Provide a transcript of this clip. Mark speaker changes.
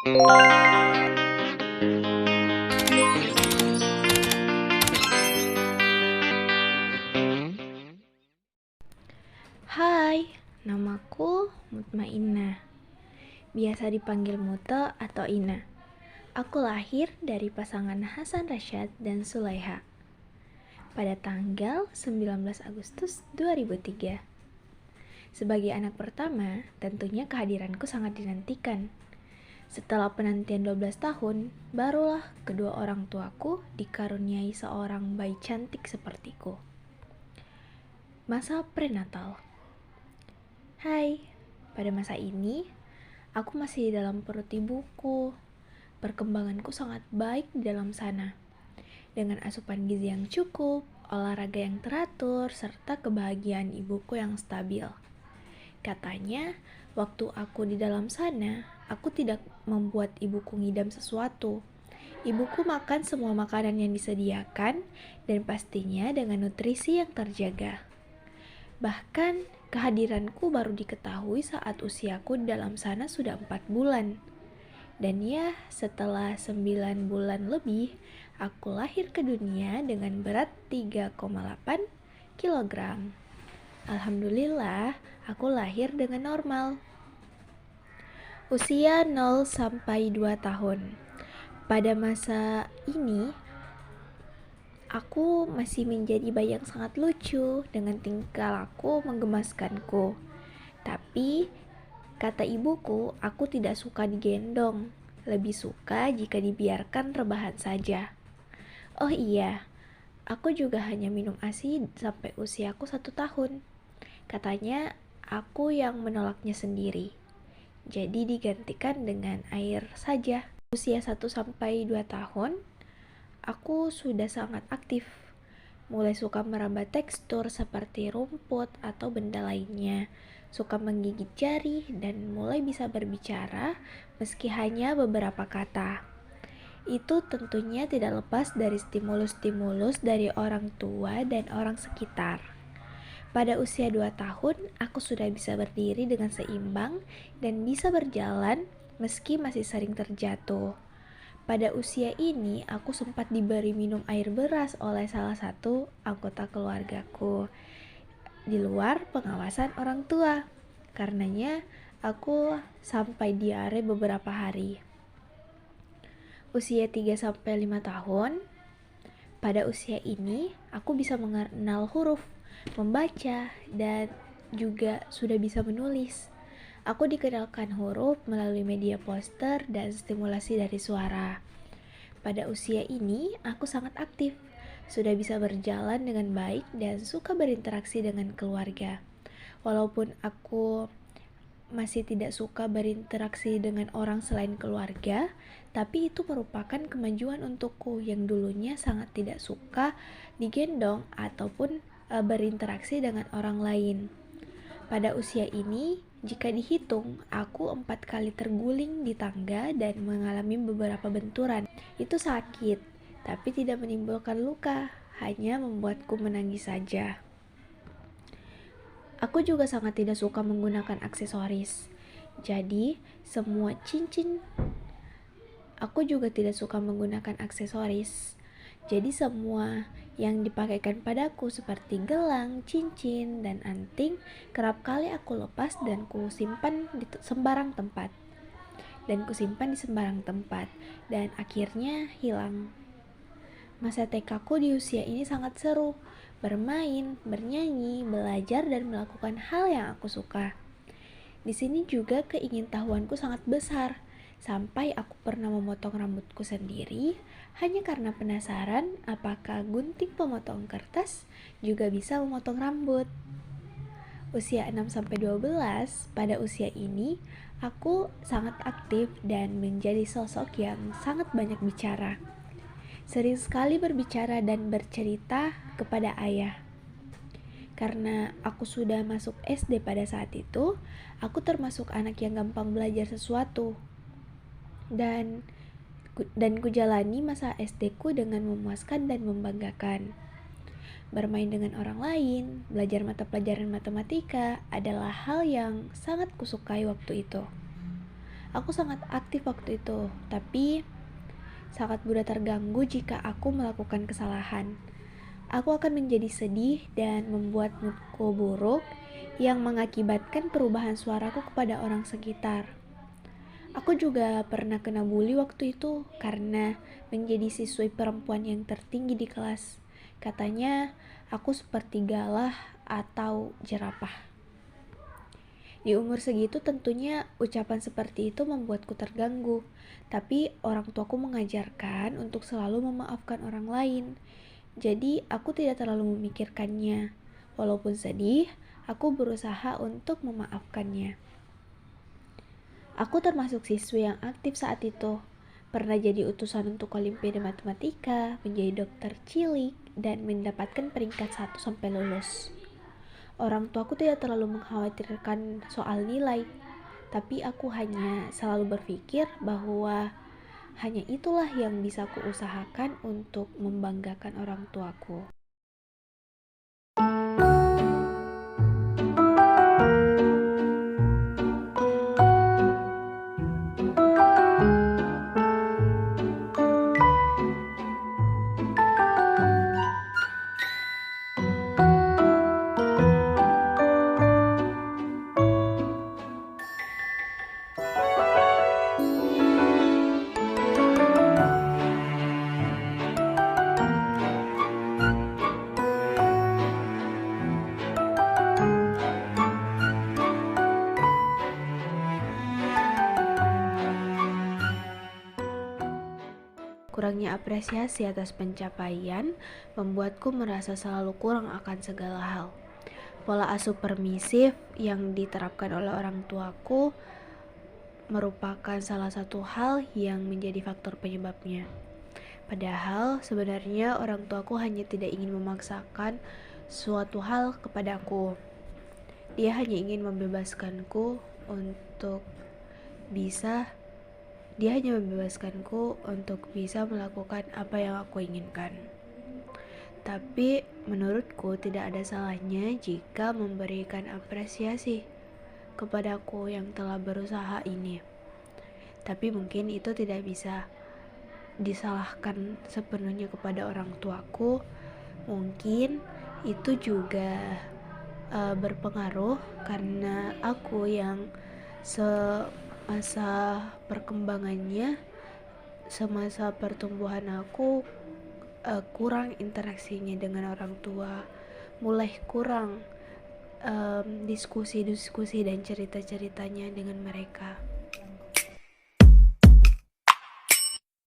Speaker 1: Hai, namaku Mutmainnah. Biasa dipanggil Mute atau Ina. Aku lahir dari pasangan Hasan Rasyad dan Sulaiha pada tanggal 19 Agustus 2003. Sebagai anak pertama, tentunya kehadiranku sangat dinantikan. Setelah penantian 12 tahun, barulah kedua orang tuaku dikaruniai seorang bayi cantik sepertiku. Masa prenatal. Hai, pada masa ini, aku masih di dalam perut ibuku. Perkembanganku sangat baik di dalam sana. Dengan asupan gizi yang cukup, olahraga yang teratur, serta kebahagiaan ibuku yang stabil. Katanya, waktu aku di dalam sana, aku tidak membuat ibuku ngidam sesuatu. Ibuku makan semua makanan yang disediakan, dan pastinya dengan nutrisi yang terjaga. Bahkan, kehadiranku baru diketahui saat usiaku di dalam sana sudah 4 bulan. Dan ya, setelah 9 bulan lebih, aku lahir ke dunia dengan berat 3,8 kg. Alhamdulillah, aku lahir dengan normal. Usia 0 sampai 2 tahun. Pada masa ini, aku masih menjadi bayi yang sangat lucu dengan tingkah laku menggemaskanku. Tapi, kata ibuku, aku tidak suka digendong. Lebih suka jika dibiarkan rebahan saja. Oh iya, aku juga hanya minum ASI sampai usiaku 1 tahun. Katanya, aku yang menolaknya sendiri. Jadi digantikan dengan air saja. Usia 1 sampai 2 tahun, aku sudah sangat aktif, mulai suka meraba tekstur seperti rumput atau benda lainnya, suka menggigit jari, dan mulai bisa berbicara meski hanya beberapa kata. Itu tentunya tidak lepas dari stimulus-stimulus dari orang tua dan orang sekitar. Pada usia 2 tahun, aku sudah bisa berdiri dengan seimbang dan bisa berjalan meski masih sering terjatuh. Pada usia ini, aku sempat diberi minum air beras oleh salah satu anggota keluargaku di luar pengawasan orang tua. Karenanya, aku sampai diare beberapa hari. Usia 3 sampai 5 tahun, pada usia ini, aku bisa mengenal huruf, membaca, dan juga sudah bisa menulis. Aku dikenalkan huruf melalui media poster dan stimulasi dari suara. Pada usia ini, aku sangat aktif, sudah bisa berjalan dengan baik dan suka berinteraksi dengan keluarga. Walaupun aku masih tidak suka berinteraksi dengan orang selain keluarga, tapi itu merupakan kemajuan untukku yang dulunya sangat tidak suka digendong ataupun berinteraksi dengan orang lain. Pada usia ini, jika dihitung, aku 4 kali terguling di tangga dan mengalami beberapa benturan. Itu sakit, tapi tidak menimbulkan luka, hanya membuatku menangis saja. Aku juga sangat tidak suka menggunakan aksesoris. Jadi, semua cincin, aku juga tidak suka menggunakan aksesoris. Jadi semua yang dipakaikan padaku seperti gelang, cincin, dan anting kerap kali aku lepas dan kusimpan di sembarang tempat. Dan akhirnya hilang. Masa TK ku di usia ini sangat seru. Bermain, bernyanyi, belajar, dan melakukan hal yang aku suka. Di sini juga keingintahuanku sangat besar. Sampai aku pernah memotong rambutku sendiri hanya karena penasaran apakah gunting pemotong kertas juga bisa memotong rambut. Usia 6-12, pada usia ini aku sangat aktif dan menjadi sosok yang sangat banyak bicara. Sering sekali berbicara dan bercerita kepada ayah. Karena aku sudah masuk SD pada saat itu, aku termasuk anak yang gampang belajar sesuatu. Dan kujalani masa SD ku dengan memuaskan dan membanggakan. Bermain dengan orang lain, belajar mata pelajaran matematika adalah hal yang sangat kusukai waktu itu. Aku sangat aktif waktu itu, tapi sangat mudah terganggu jika aku melakukan kesalahan. Aku akan menjadi sedih dan membuat moodku buruk yang mengakibatkan perubahan suaraku kepada orang sekitar. Aku juga pernah kena bully waktu itu karena menjadi siswi perempuan yang tertinggi di kelas. Katanya aku seperti galah atau jerapah. Di umur segitu tentunya ucapan seperti itu membuatku terganggu. Tapi orang tuaku mengajarkan untuk selalu memaafkan orang lain. Jadi aku tidak terlalu memikirkannya. Walaupun sedih, aku berusaha untuk memaafkannya. Aku termasuk siswi yang aktif saat itu. Pernah jadi utusan untuk Olimpiade Matematika, menjadi dokter cilik, dan mendapatkan peringkat 1 sampai lulus. Orang tuaku tidak terlalu mengkhawatirkan soal nilai, tapi aku hanya selalu berpikir bahwa hanya itulah yang bisa kuusahakan untuk membanggakan orang tuaku. Kurangnya apresiasi atas pencapaian membuatku merasa selalu kurang akan segala hal. Pola asuh permisif yang diterapkan oleh orang tuaku merupakan salah satu hal yang menjadi faktor penyebabnya. Padahal sebenarnya orang tuaku hanya tidak ingin memaksakan suatu hal kepadaku. Dia hanya ingin membebaskanku untuk bisa Dia hanya membebaskanku untuk bisa melakukan apa yang aku inginkan. Tapi menurutku tidak ada salahnya jika memberikan apresiasi kepadaku yang telah berusaha ini. Tapi mungkin itu tidak bisa disalahkan sepenuhnya kepada orang tuaku. Mungkin itu juga berpengaruh karena aku yang semasa semasa pertumbuhan aku kurang interaksinya dengan orang tua, mulai kurang diskusi-diskusi dan cerita-ceritanya dengan mereka.